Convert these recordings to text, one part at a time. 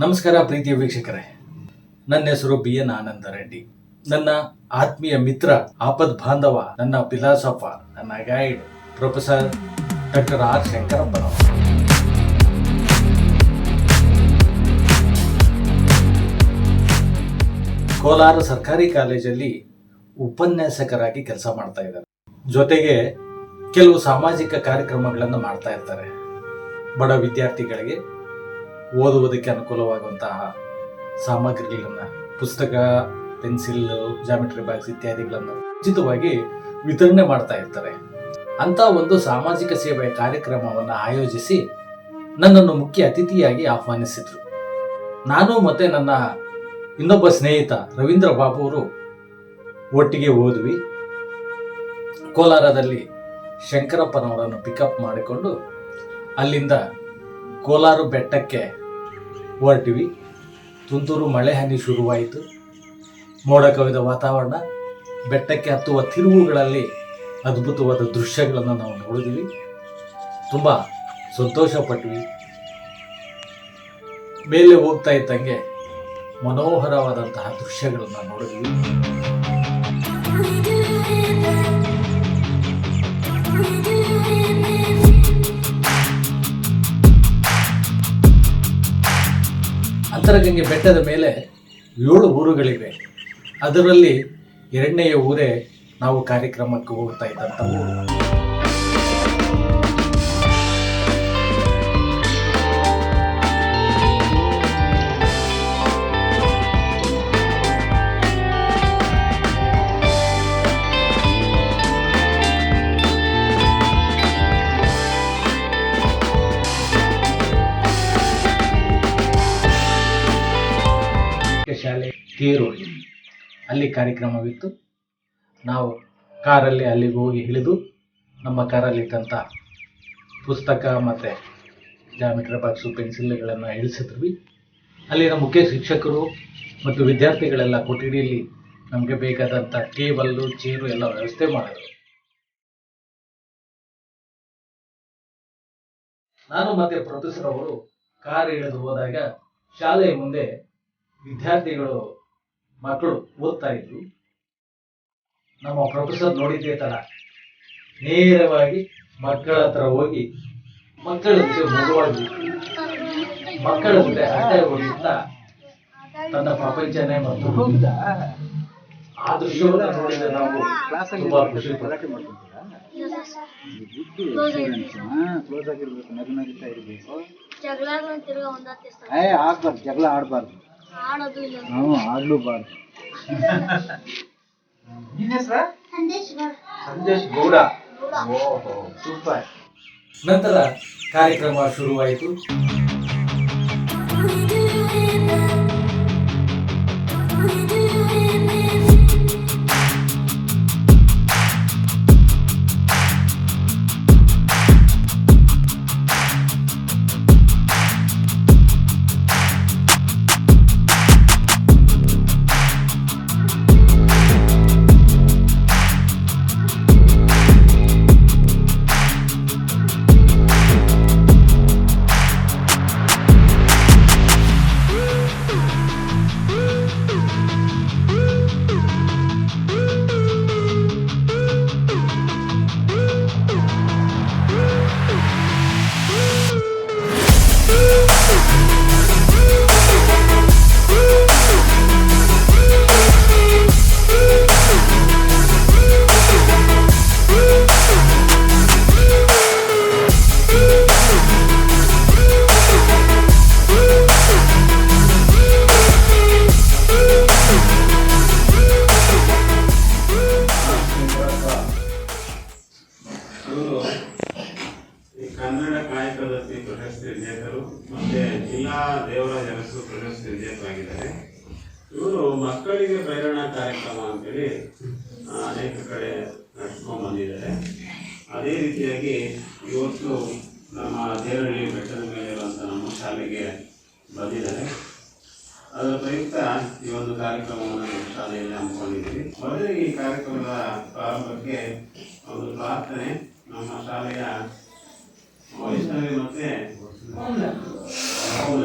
ನಮಸ್ಕಾರ ಪ್ರೀತಿಯ ವೀಕ್ಷಕರೇ, ನನ್ನ ಹೆಸರು BN ಆನಂದ ರೆಡ್ಡಿ. ನನ್ನ ಆತ್ಮೀಯ ಮಿತ್ರ, ಆಪದ್ ಬಾಂಧವ, ನನ್ನ ಫಿಲಾಸಫರ್, ನನ್ನ ಗೈಡ್ ಪ್ರೊಫೆಸರ್ ಡಾಕ್ಟರ್ ಆರ್ ಶಂಕರಪ್ಪನವರು. ಕೋಲಾರ ಸರ್ಕಾರಿ ಕಾಲೇಜಲ್ಲಿ ಉಪನ್ಯಾಸಕರಾಗಿ ಕೆಲಸ ಮಾಡ್ತಾ ಇದ್ದಾರೆ. ಜೊತೆಗೆ ಕೆಲವು ಸಾಮಾಜಿಕ ಕಾರ್ಯಕ್ರಮಗಳನ್ನು ಮಾಡ್ತಾ ಇರ್ತಾರೆ. ಬಡ ವಿದ್ಯಾರ್ಥಿಗಳಿಗೆ ಓದುವುದಕ್ಕೆ ಅನುಕೂಲವಾಗುವಂತಹ ಸಾಮಗ್ರಿಗಳನ್ನು, ಪುಸ್ತಕ, ಪೆನ್ಸಿಲ್, ಜಾಮೆಟ್ರಿ ಬಾಕ್ಸ್ ಇತ್ಯಾದಿಗಳನ್ನು ಉಚಿತವಾಗಿ ವಿತರಣೆ ಮಾಡ್ತಾ ಇರ್ತಾರೆ. ಅಂತ ಒಂದು ಸಾಮಾಜಿಕ ಸೇವೆಯ ಕಾರ್ಯಕ್ರಮವನ್ನು ಆಯೋಜಿಸಿ ನನ್ನನ್ನು ಮುಖ್ಯ ಅತಿಥಿಯಾಗಿ ಆಹ್ವಾನಿಸಿದ್ರು. ನಾನು ಮತ್ತೆ ನನ್ನ ಇನ್ನೊಬ್ಬ ಸ್ನೇಹಿತ ರವೀಂದ್ರ ಬಾಬು ಅವರು ಒಟ್ಟಿಗೆ ಹೋದ್ವಿ. ಕೋಲಾರದಲ್ಲಿ ಶಂಕರಪ್ಪನವರನ್ನು ಪಿಕಪ್ ಮಾಡಿಕೊಂಡು ಅಲ್ಲಿಂದ ಕೋಲಾರ ಬೆಟ್ಟಕ್ಕೆ ಹೊರಟಿವಿ. ತುಂತುರು ಮಳೆ ಹನಿ ಶುರುವಾಯಿತು. ಮೋಡ ಕವಿದ ವಾತಾವರಣ. ಬೆಟ್ಟಕ್ಕೆ ಹತ್ತುವ ತಿರುವುಗಳಲ್ಲಿ ಅದ್ಭುತವಾದ ದೃಶ್ಯಗಳನ್ನು ನಾವು ನೋಡಿದ್ವಿ. ತುಂಬ ಸಂತೋಷಪಟ್ವಿ. ಮೇಲೆ ಹೋಗ್ತಾ ಇದ್ದಂಗೆ ಮನೋಹರವಾದಂತಹ ದೃಶ್ಯಗಳನ್ನು ನೋಡಿದ್ವಿ. ಅಂತರಗಂಗೆ ಬೆಟ್ಟದ ಮೇಲೆ 7 ಊರುಗಳಿವೆ. ಅದರಲ್ಲಿ 2ನೇ ಊರೇ ನಾವು ಕಾರ್ಯಕ್ರಮಕ್ಕೆ ಹೋಗ್ತಾ ಇದ್ದಂಥ ಊರು. ಶಾಲೆ ತೀರೋಳಿ, ಅಲ್ಲಿ ಕಾರ್ಯಕ್ರಮವಿತ್ತು. ನಾವು ಕಾರಲ್ಲಿ ಅಲ್ಲಿಗೆ ಹೋಗಿ ಇಳಿದು ನಮ್ಮ ಕಾರಲ್ಲಿದ್ದಂಥ ಪುಸ್ತಕ ಮತ್ತು ಜಾಮೆಟ್ರಿ ಬಾಕ್ಸು, ಪೆನ್ಸಿಲ್ಗಳನ್ನು ಇಳಿಸಿದ್ವಿ. ಅಲ್ಲಿನ ಮುಖ್ಯ ಶಿಕ್ಷಕರು ಮತ್ತು ವಿದ್ಯಾರ್ಥಿಗಳೆಲ್ಲ ಕೊಠಡಿಯಲ್ಲಿ ನಮಗೆ ಬೇಕಾದಂಥ ಟೇಬಲ್ಲು, ಚೇರು ಎಲ್ಲ ವ್ಯವಸ್ಥೆ ಮಾಡಿದ್ರು. ನಾನು ಮತ್ತು ಪ್ರೊಫೆಸರ್ ಅವರು ಕಾರ್ ಇಳಿದು ಹೋದಾಗ ಶಾಲೆಯ ಮುಂದೆ ವಿದ್ಯಾರ್ಥಿಗಳು, ಮಕ್ಕಳು ಓದ್ತಾ ಇದ್ರು. ನಮ್ಮ ಪ್ರೊಫೆಸರ್ ನೋಡಿದ್ದೇ ತರ ನೇರವಾಗಿ ಮಕ್ಕಳ ಹತ್ರ ಹೋಗಿ ಮಕ್ಕಳ ಜೊತೆ ಮಗುವಾಗಿ ಮಕ್ಕಳ ಜೊತೆ ಆಟ ಹೋಗಿದ್ದ ತನ್ನ ಪ್ರಪಂಚನೇ ಮತ್ತು ಆ ದೃಶ್ಯವನ್ನು ನೋಡಿದ ನಾವು ತುಂಬಾ ಖುಷಿ ಪಡ್ತೀವಿ. ಜಗಳ ಆಡ್ಬಾರ್ದು, ಆಡ್ಲೂಬಾರ್ದು. ಸಂದೇಶ್ ಗೌಡ. ಸೂಪರ್. ನಂತರ ಕಾರ್ಯಕ್ರಮ ಶುರುವಾಯಿತು. ಕನ್ನಡ ಕಾಯಕದರ್ಶಿ ಪ್ರಶಸ್ತಿ ವಿಜೇತರು ಮತ್ತೆ ಜಿಲ್ಲಾ ದೇವರಾಜ ಅರಸು ಪ್ರಶಸ್ತಿ ವಿಜೇತರಾಗಿದ್ದಾರೆ. ಇವರು ಮಕ್ಕಳಿಗೆ ಪ್ರೇರಣಾ ಕಾರ್ಯಕ್ರಮ ಅಂತೇಳಿ ಅನೇಕ ಕಡೆ ನಡೆಸ್ಕೊಂಡು ಬಂದಿದ್ದಾರೆ. ಅದೇ ರೀತಿಯಾಗಿ ಇವತ್ತು ನಮ್ಮ ದೇವರಹಳ್ಳಿ ಬೆಟ್ಟದ ಮೇಲೆ ಇರುವಂಥ ನಮ್ಮ ಶಾಲೆಗೆ ಬಂದಿದ್ದಾರೆ. ಅದರ ಪ್ರಯುಕ್ತ ಈ ಒಂದು ಕಾರ್ಯಕ್ರಮವನ್ನು ನಮ್ಮ ಶಾಲೆಯಲ್ಲಿ ಹಮ್ಮಿಕೊಂಡಿದ್ದೀವಿ. ಮೊದಲಿಗೆ ಈ ಕಾರ್ಯಕ್ರಮದ ಪ್ರಾರಂಭಕ್ಕೆ ಒಂದು ಪ್ರಾರ್ಥನೆ ನಮ್ಮ ಶಾಲೆಯ ವೈಷ್ಣವಿ ಮತ್ತೆ ಮೌಲ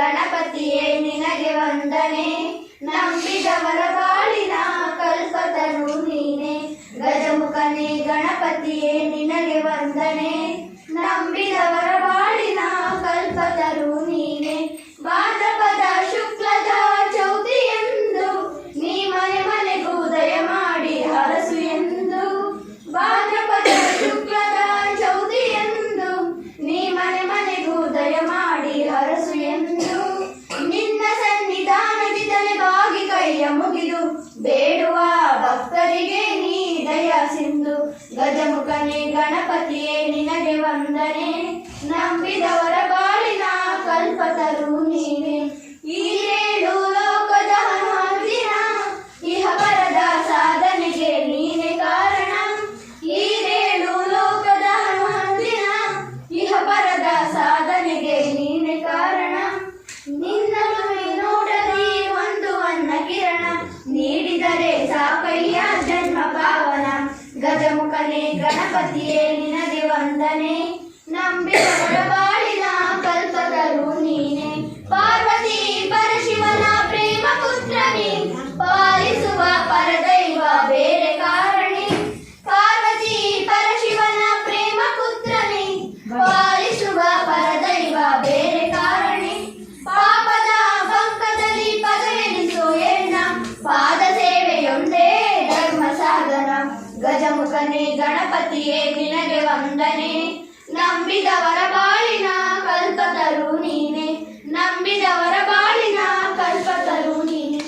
ಗಣಪತಿಯೇ ನಿನಗೆ ವಂದನೆ, ನಂಬಿದವರ ಬಾಳಿನ ಕಲ್ಪತರು ನೀನೆ. ಗಜಮುಖನೇ ಗಣಪತಿಯೇ ನಿನಗೆ ವಂದನೆ, ನಂಬಿದವರ ಬಾಳಿನ ಕಲ್ಪತರು ನೀನೆ. ಭಾದ್ರಪದ ಶುಕ್ಲದ ಚೌತಿಯೆಂದು ನೀ ಮನೆ ಮನೆಗೂ ದಯ ಮಾಡಿ ಹರಸು ಎಂದು. ಭಾದ್ರಪದ ಶುಕ್ಲದ ಚೌತಿಯೆಂದು ನೀ ಮನೆ ಮನೆಗೂ ದಯ ಮಾಡಿ ಹರಸು ಎಂದು. ನಿನ್ನ ಸನ್ನಿಧಾನಕ್ಕೆ ತಲೆಬಾಗಿ ಕೈಯ ಮುಗಿದು ಬೇಡುವ ಭಕ್ತರಿಗೆ ನೀ ದಯ ಸಿಂಧು. ಗಜಮುಖನೇ ಗಣಪತಿಯೇ ನಿನಗೆ ವಂದನೆ, ನಂಬಿದವರ ಬಾಳಿನ ಕಲ್ಪತರು ನೀನೆ. ಈ 7 ಲೋಕದ ಹನುಮಂತಿನ ಇಹ ಪರದ ಸಾಧನೆಗೆ ನೀನೆ ಕಾರಣ. ಈ 7 ಲೋಕದ ಹನುಮಂತಿನ ಇಹ ಪರದ ಸಾಧನೆಗೆ ನೀನೆ ಕಾರಣ. ನಿನ್ನನ್ನು ನೋಡದೆ ಒಂದು ಅನ್ನ ಕಿರಣ, ನೀಡಿದರೆ ಸಾಕಯ್ಯ ಜನ್ಮ ಪಾವನ. ಗಜಮುಖನೇ ಗಣಪತಿಯೇ ನಿನಗೆ ವಂದನೆ, ನಂಬಿದವರ ಬಾಳಿನ ಕಲ್ಪತರು ನೀನೆ. ಪಾರ್ವತಿ ಪರಶಿವನ ಪ್ರೇಮ ಪುತ್ರನೇ, ಪಾಲಿಸುವ ಪರದೈವ ಬೇರೆ ಕಾರಣಿ. ಪಾರ್ವತಿ ಪರಶಿವನ ಪ್ರೇಮ ಪುತ್ರನೇ, ಪಾಲಿಸುವ ಪರದೈವ ಬೇರೆ ಕಾರಣಿ. ಪಾಪದ ಪಂಕದಲ್ಲಿ ಪದವೆನಿಸು ಎಣ್ಣ, ಪಾದ ಸೇವೆಯೊಂದೇ ಧರ್ಮ ಸಾಧನ. ಗಜಮುಖನೇ ಗಣಪತಿಯೇ ನಿನಗೆ ವಂದನೆ, ನಂಬಿದವರ ಬಾಳಿನ ಕಲ್ಪತರು ನೀನೆ. ನಂಬಿದವರ ಬಾಳಿನ ಕಲ್ಪತರು ನೀನೆ.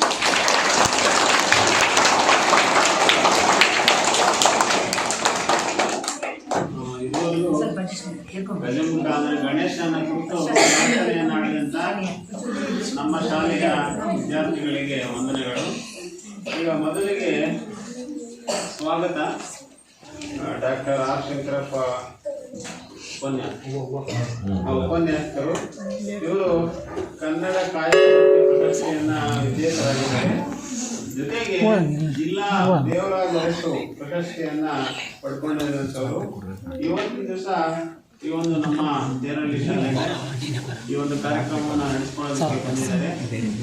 ಗಜಮುಖ ಅಂದ್ರೆ ಗಣೇಶನ ಕುರಿತು ಪ್ರಾರ್ಥನೆಯನ್ನಾಡಿದಂತ ನಮ್ಮ ಶಾಲೆಯ ವಿದ್ಯಾರ್ಥಿಗಳಿಗೆ ವಂದನೆಗಳು. ಈಗ ಮೊದಲಿಗೆ ಸ್ವಾಗತ ಡಾಕ್ಟರ್ ಆರ್ ಶಂಕರಪ್ಪ ಉಪನ್ಯಾಸಕರು. ಇವರು ಕನ್ನಡ ಕಾಯಕವೃತ್ತಿ ಪ್ರಶಸ್ತಿಯನ್ನ ವಿಜೇತರಾಗಿದ್ದಾರೆ. ಜೊತೆಗೆ ಜಿಲ್ಲಾ ದೇವರಾಜ ಅರಸು ಪ್ರಶಸ್ತಿಯನ್ನ ಪಡ್ಕೊಂಡಿರುವಂತವರು. ಇವತ್ತಿನ ದಿವಸ ಈ ಒಂದು ನಮ್ಮ ದೇರಳ್ಳಿ ಶಾಲೆಗೆ ಈ ಒಂದು ಕಾರ್ಯಕ್ರಮವನ್ನು ನಡೆಸಿಕೊಳ್ಳೋದಕ್ಕೆ ಬಂದಿದ್ದಾರೆ.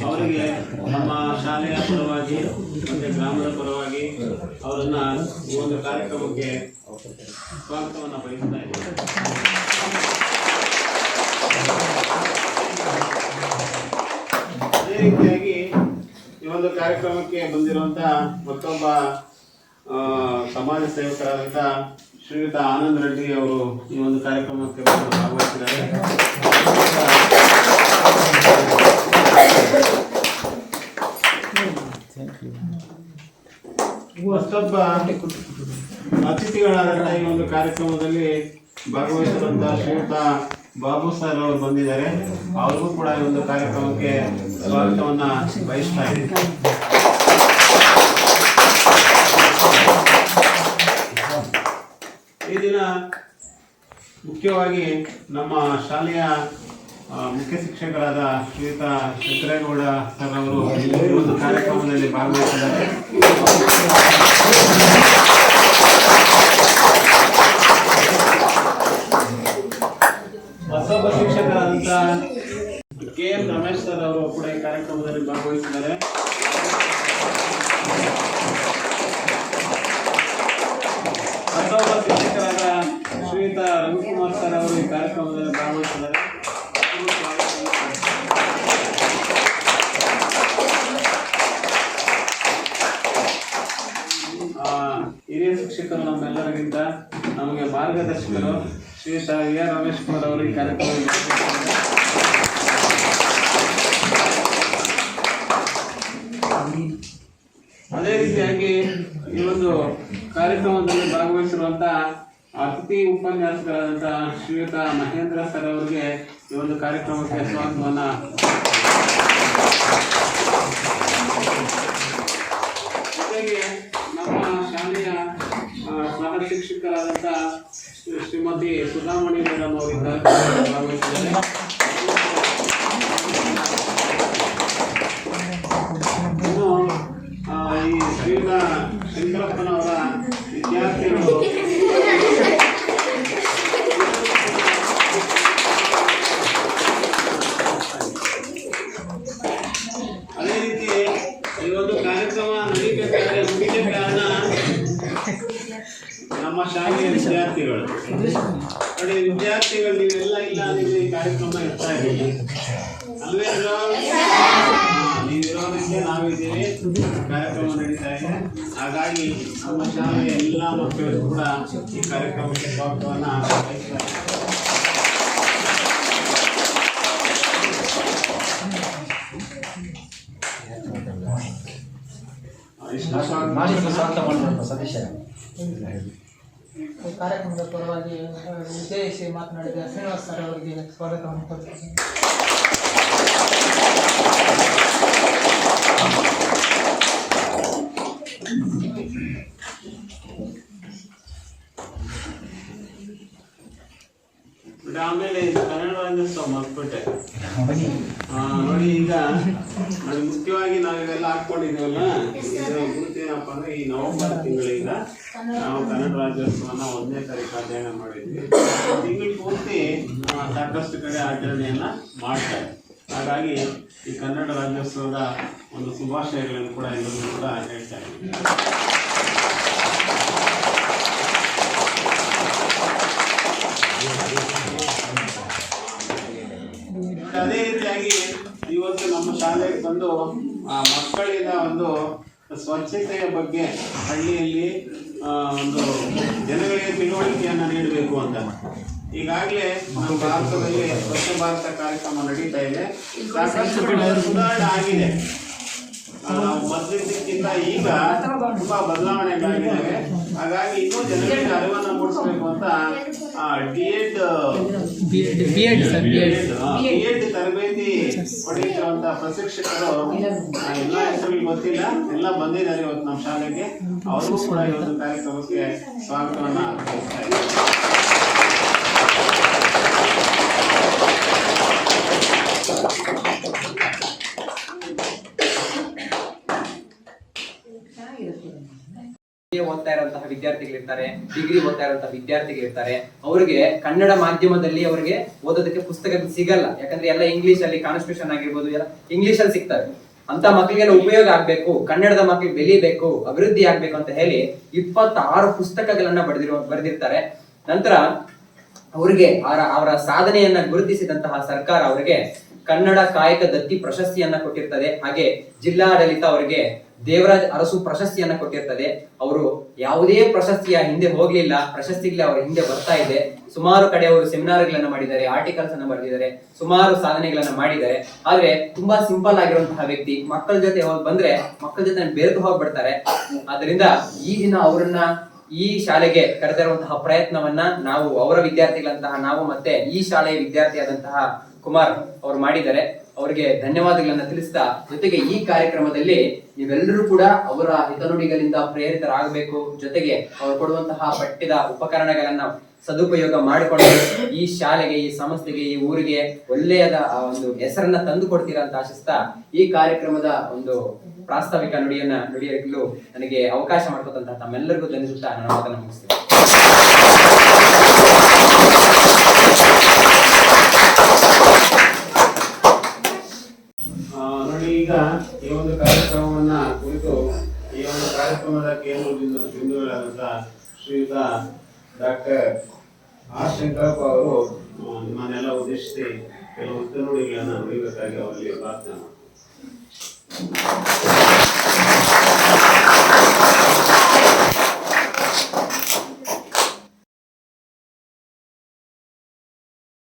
ಅವರಿಗೆ ನಮ್ಮ ಶಾಲೆಯ ಪರವಾಗಿ ಮತ್ತೆ ಗ್ರಾಮದ ಪರವಾಗಿ ಅವರನ್ನ ಈ ಒಂದು ಕಾರ್ಯಕ್ರಮಕ್ಕೆ ಸ್ವಾಗತವನ್ನು ಬಯಸ್ತಾ ಇದ್ದಾರೆ. ಅದೇ ರೀತಿಯಾಗಿ ಈ ಒಂದು ಕಾರ್ಯಕ್ರಮಕ್ಕೆ ಬಂದಿರುವಂತಹ ಮತ್ತೊಬ್ಬ ಸಮಾಜ ಸೇವಕರಾದಂಥ ಶ್ರೀಯುತ ಆನಂದ್ ರೆಡ್ಡಿ ಅವರು ಈ ಒಂದು ಕಾರ್ಯಕ್ರಮಕ್ಕೆ ಭಾಗವಹಿಸಿದ್ದಾರೆ. ಮತ್ತೊಬ್ಬ ಅತಿಥಿಗಳಾದಂತಹ ಈ ಒಂದು ಕಾರ್ಯಕ್ರಮದಲ್ಲಿ ಭಾಗವಹಿಸಿರುವಂತಹ ಶ್ರೀಯುತ ಬಾಬು ಸರ್ ಅವರು ಬಂದಿದ್ದಾರೆ. ಅವ್ರಿಗೂ ಕೂಡ ಈ ಒಂದು ಕಾರ್ಯಕ್ರಮಕ್ಕೆ ಸ್ವಾಗತವನ್ನ ಬಯಸ್ತಾ ಇದ್ದೀನಿ. ಈ ದಿನ ಮುಖ್ಯವಾಗಿ ನಮ್ಮ ಶಾಲೆಯ ಮುಖ್ಯ ಶಿಕ್ಷಕರಾದ ಶ್ರೀಯುತ ಶಂಕರೇಗೌಡ ಸರ್ ಅವರು ಈ ಒಂದು ಕಾರ್ಯಕ್ರಮದಲ್ಲಿ ಭಾಗವಹಿಸಿದ್ದಾರೆ. ಮತ್ತೊಬ್ಬ ಶಿಕ್ಷಕರಾದಂಥ KM ರಮೇಶ್ ಸರ್ ಅವರು ಕೂಡ ಈ ಕಾರ್ಯಕ್ರಮದಲ್ಲಿ ಭಾಗವಹಿಸಿದ್ದಾರೆ. ಮತ್ತೊಬ್ಬ ಶಿಕ್ಷಕರಾದ ಶ್ರೀಯುತ ರವಿಕುಮಾರ್ ಸರ್ ಅವರು ಈ ಕಾರ್ಯಕ್ರಮದಲ್ಲಿ ಭಾಗವಹಿಸಿದ್ದಾರೆ. ಹಿರಿಯ ಶಿಕ್ಷಕರು ನಮ್ಮೆಲ್ಲರಿಗಿಂತ ನಮಗೆ ಮಾರ್ಗದರ್ಶಕರು ಶ್ರೀಯುತ AR ರಮೇಶ್ ಕುಮಾರ್ ಅವರು ಈ ಕಾರ್ಯಕ್ರಮದಲ್ಲಿ ಅದೇ ರೀತಿಯಾಗಿ ಈ ಒಂದು ಕಾರ್ಯಕ್ರಮದಲ್ಲಿ ಭಾಗವಹಿಸಿರುವಂತಹ ಅತಿಥಿ ಉಪನ್ಯಾಸಕರಾದಂತಹ ಶ್ರೀಯುತ ಮಹೇಂದ್ರ ಸರ್ ಅವರಿಗೆ ಈ ಒಂದು ಕಾರ್ಯಕ್ರಮಕ್ಕೆ ಸ್ವಾಗತವನ್ನ ಜೊತೆಗೆ ನಮ್ಮ ಶಾಲೆಯ ಸಹ ಶಿಕ್ಷಕರಾದಂತಹ ಶ್ರೀಮತಿ ಸುಧಾಮಣಿ ಮೇಡಮ್ ಅವರು ಈ ಕಾರ್ಯಕ್ರಮದಲ್ಲಿ ಭಾಗವಹಿಸಿದ್ದಾರೆ. ಈ ಶ್ರೀಯುತ ಶಂಕರಪ್ಪನವರ ವಿದ್ಯಾರ್ಥಿಗಳು ನೋಡಿ ವಿದ್ಯಾರ್ಥಿಗಳು ನೀವೆಲ್ಲ ಇಲ್ಲ ಅಂದ್ರೆ ಈ ಕಾರ್ಯಕ್ರಮ ಇರ್ತಾ ಇದ್ದೀವಿ ಅಲ್ವೇ? ನೀವಿರೋದಕ್ಕೆ ನಾವಿದ್ದೀವಿ, ಕಾರ್ಯಕ್ರಮ ನಡೀತಾ ಇದೆ. ಹಾಗಾಗಿ ನಮ್ಮ ಶಾಲೆಯ ಎಲ್ಲ ಮಕ್ಕಳು ಕೂಡ ಈ ಕಾರ್ಯಕ್ರಮಕ್ಕೆ ಸ್ವಾಗತವನ್ನು ಬಯಸ್ತಾರೆ. ಸ್ವಾಗತ ಮಾಡಬೇಕು ಸದಸ್ಯ. ಕಾರ್ಯಕ್ರಮದ ಪರವಾಗಿ ಉದ್ದೇಶಿಸಿ ಮಾತನಾಡಿದ ಶ್ರೀನಿವಾಸ್ ಸರ್ ಅವರಿಗೆ ಸ್ವಾಗತವನ್ನು ಕೋರುತ್ತೇನೆ. ಆಮೇಲೆ ಕನ್ನಡ ರಾಜ್ಯೋತ್ಸವ ಮರ್ತ್ಬಿಟ್ಟೆ ನೋಡಿ. ಈಗ ಅದು ಮುಖ್ಯವಾಗಿ ನಾವಿವೆಲ್ಲ ಹಾಕೊಂಡಿದ್ದೀವಲ್ಲ, ಇದರ ಗುರುತೇನಪ್ಪ ಅಂದ್ರೆ ಈ ನವೆಂಬರ್ ತಿಂಗಳಿಂದ ನಾವು ಕನ್ನಡ ರಾಜ್ಯೋತ್ಸವನ 1ನೇ ತಾರೀಕು ಆಚರಣೆ ಮಾಡಿದ್ವಿ. ತಿಂಗಳು ಪೂರ್ತಿ ಸಾಕಷ್ಟು ಕಡೆ ಆಚರಣೆಯನ್ನ ಮಾಡ್ತಾರೆ. ಹಾಗಾಗಿ ಈ ಕನ್ನಡ ರಾಜ್ಯೋತ್ಸವದ ಒಂದು ಶುಭಾಶಯಗಳನ್ನು ಕೂಡ ಎಲ್ಲರಿಗೂ ಕೂಡ ಹೇಳ್ತಾ ಇದ್ದೀವಿ. ಅದೇ ರೀತಿಯಾಗಿ ಇವತ್ತು ನಮ್ಮ ಶಾಲೆಗೆ ಬಂದು ಮಕ್ಕಳಿನ ಒಂದು ಸ್ವಚ್ಛತೆಯ ಬಗ್ಗೆ ಹಳ್ಳಿಯಲ್ಲಿ ಒಂದು ಜನಗಳಿಗೆ ತಿಳುವಳಿಕೆಯನ್ನು ನೀಡಬೇಕು ಅಂತ ಈಗಾಗಲೇ ನಮ್ಮ ಭಾರತದಲ್ಲಿ ಸ್ವಚ್ಛ ಭಾರತ ಕಾರ್ಯಕ್ರಮ ನಡೀತಾ ಇದೆ. ಸಾಕಷ್ಟು ಸುಧಾರಣೆ ಆಗಿದೆ. ಮೊದಲಿದ್ದಕ್ಕಿಂತ ಈಗ ತುಂಬಾ ಬದಲಾವಣೆಗಳಾಗಿದ್ದಾವೆ. ಹಾಗಾಗಿ ಇನ್ನೂ ಜನರಿಗೆ ಅರಿವನ್ನು ಮೂಡಿಸಬೇಕು ಅಂತ ಬಿಎಡ್ ತರಬೇತಿ ಪಡೆಯುತ್ತಿರುವಂತ ಪ್ರಶಿಕ್ಷಕರು ಎಲ್ಲ ಹೆಸರಿಗೆ ಗೊತ್ತಿಲ್ಲ, ಎಲ್ಲ ಬಂದಿದ್ದಾರೆ ಇವತ್ತು ನಮ್ಮ ಶಾಲೆಗೆ. ಅವ್ರಿಗೂ ಕೂಡ ಈ ಒಂದು ಕಾರ್ಯಕ್ರಮಕ್ಕೆ ಸ್ವಾಗತವನ್ನ ಬಯಸ್ತಾ ಇದ್ದಾರೆ. ಓದ್ತಾ ಇರುವಂತಹ ವಿದ್ಯಾರ್ಥಿಗಳಿರ್ತಾರೆ, ಡಿಗ್ರಿ ಓದ್ತಾ ಇರುವಂತಹ ವಿದ್ಯಾರ್ಥಿಗಳಿರ್ತಾರೆ. ಅವರಿಗೆ ಕನ್ನಡ ಮಾಧ್ಯಮದಲ್ಲಿ ಅವರಿಗೆ ಓದೋದಕ್ಕೆ ಪುಸ್ತಕ ಸಿಗಲ್ಲ. ಯಾಕಂದ್ರೆ ಎಲ್ಲ ಇಂಗ್ಲಿಷ್ ಅಲ್ಲಿ ಕಾನ್ಸ್ಟಿಟ್ಯೂಷನ್ ಆಗಿರ್ಬೋದು ಎಲ್ಲ ಇಂಗ್ಲಿಷ್ ಅಲ್ಲಿ ಸಿಗ್ತವೆ. ಅಂತ ಮಕ್ಕಳಿಗೆಲ್ಲ ಉಪಯೋಗ ಆಗ್ಬೇಕು, ಕನ್ನಡದ ಮಕ್ಕಳಿಗೆ ಬೆಳಿಬೇಕು, ಅಭಿವೃದ್ಧಿ ಆಗ್ಬೇಕು ಅಂತ ಹೇಳಿ 26 ಪುಸ್ತಕಗಳನ್ನ ಬರೆದಿರ್ತಾರೆ. ನಂತರ ಅವರಿಗೆ ಅವರ ಸಾಧನೆಯನ್ನ ಗುರುತಿಸಿದಂತಹ ಸರ್ಕಾರ ಅವರಿಗೆ ಕನ್ನಡ ಕಾಯಕ ದತ್ತಿ ಪ್ರಶಸ್ತಿಯನ್ನ ಕೊಟ್ಟಿರ್ತದೆ. ಹಾಗೆ ಜಿಲ್ಲಾಡಳಿತ ಅವರಿಗೆ ದೇವರಾಜ್ ಅರಸು ಪ್ರಶಸ್ತಿಯನ್ನ ಕೊಟ್ಟಿರ್ತದೆ. ಅವರು ಯಾವುದೇ ಪ್ರಶಸ್ತಿಯ ಹಿಂದೆ ಹೋಗ್ಲಿಲ್ಲ, ಪ್ರಶಸ್ತಿಗಳೇ ಅವರ ಹಿಂದೆ ಬರ್ತಾ ಇದೆ. ಸುಮಾರು ಕಡೆ ಅವರು ಸೆಮಿನಾರ್ಗಳನ್ನ ಮಾಡಿದ್ದಾರೆ, ಆರ್ಟಿಕಲ್ಸ್ ಅನ್ನ ಬರೆದಿದ್ದಾರೆ, ಸುಮಾರು ಸಾಧನೆಗಳನ್ನ ಮಾಡಿದ್ದಾರೆ. ಆದ್ರೆ ತುಂಬಾ ಸಿಂಪಲ್ ಆಗಿರುವಂತಹ ವ್ಯಕ್ತಿ. ಮಕ್ಕಳ ಜೊತೆ ಬಂದ್ರೆ ಮಕ್ಕಳ ಜೊತೆ ಬೆರೆತು ಹೋಗ್ಬಿಡ್ತಾರೆ. ಆದ್ರಿಂದ ಈ ದಿನ ಅವರನ್ನ ಈ ಶಾಲೆಗೆ ಕರೆದಿರುವಂತಹ ಪ್ರಯತ್ನವನ್ನ ನಾವು ಅವರ ವಿದ್ಯಾರ್ಥಿಗಳಂತಹ ನಾವು ಮತ್ತೆ ಈ ಶಾಲೆಯ ವಿದ್ಯಾರ್ಥಿಯಾದಂತಹ ಕುಮಾರ್ ಅವರು ಮಾಡಿದ್ದಾರೆ. ಅವರಿಗೆ ಧನ್ಯವಾದಗಳನ್ನ ತಿಳಿಸ್ತಾ, ಜೊತೆಗೆ ಈ ಕಾರ್ಯಕ್ರಮದಲ್ಲಿ ನೀವೆಲ್ಲರೂ ಕೂಡ ಅವರ ಹಿತನುಡಿಗಳಿಂದ ಪ್ರೇರಿತರಾಗಬೇಕು. ಜೊತೆಗೆ ಅವರು ಕೊಡುವಂತಹ ಪಠ್ಯದ ಉಪಕರಣಗಳನ್ನ ಸದುಪಯೋಗ ಮಾಡಿಕೊಂಡು ಈ ಶಾಲೆಗೆ, ಈ ಸಂಸ್ಥೆಗೆ, ಈ ಊರಿಗೆ ಒಳ್ಳೆಯದ ಒಂದು ಹೆಸರನ್ನ ತಂದು ಕೊಡ್ತೀರಾ ಅಂತ ಆಶಿಸ್ತಾ ಈ ಕಾರ್ಯಕ್ರಮದ ಒಂದು ಪ್ರಾಸ್ತಾವಿಕ ನುಡಿಯಲು ನನಗೆ ಅವಕಾಶ ಮಾಡಿಕೊಟ್ಟಂತಹ ತಮ್ಮೆಲ್ಲರಿಗೂ ಧನ್ಯವಾದ. ನನ್ನ ಮಾತನ್ನು ಮುಗಿಸ್ತೇನೆ. ನೋಡಿ, ಈಗ ಈ ಒಂದು ಕಾರ್ಯಕ್ರಮವನ್ನ ಕುರಿತು ಈ ಒಂದು ಕಾರ್ಯಕ್ರಮದ ಕೇಂದ್ರ ಬಿಂದುಗಳಾದಂತಹ ಶ್ರೀಯುತ ಡಾಕ್ಟರ್ ಆರ್ ಶಂಕರಪ್ಪ ಅವರು ನಿಮ್ಮನ್ನೆಲ್ಲ ಉದ್ದೇಶಿಸಿ ಕೆಲವು ಹಿತನುಡಿಗಳನ್ನ ನುಡಿಬೇಕಾಗಿ ಅವರಲ್ಲಿ ಪ್ರಾರ್ಥನೆ ಮಾಡಿ.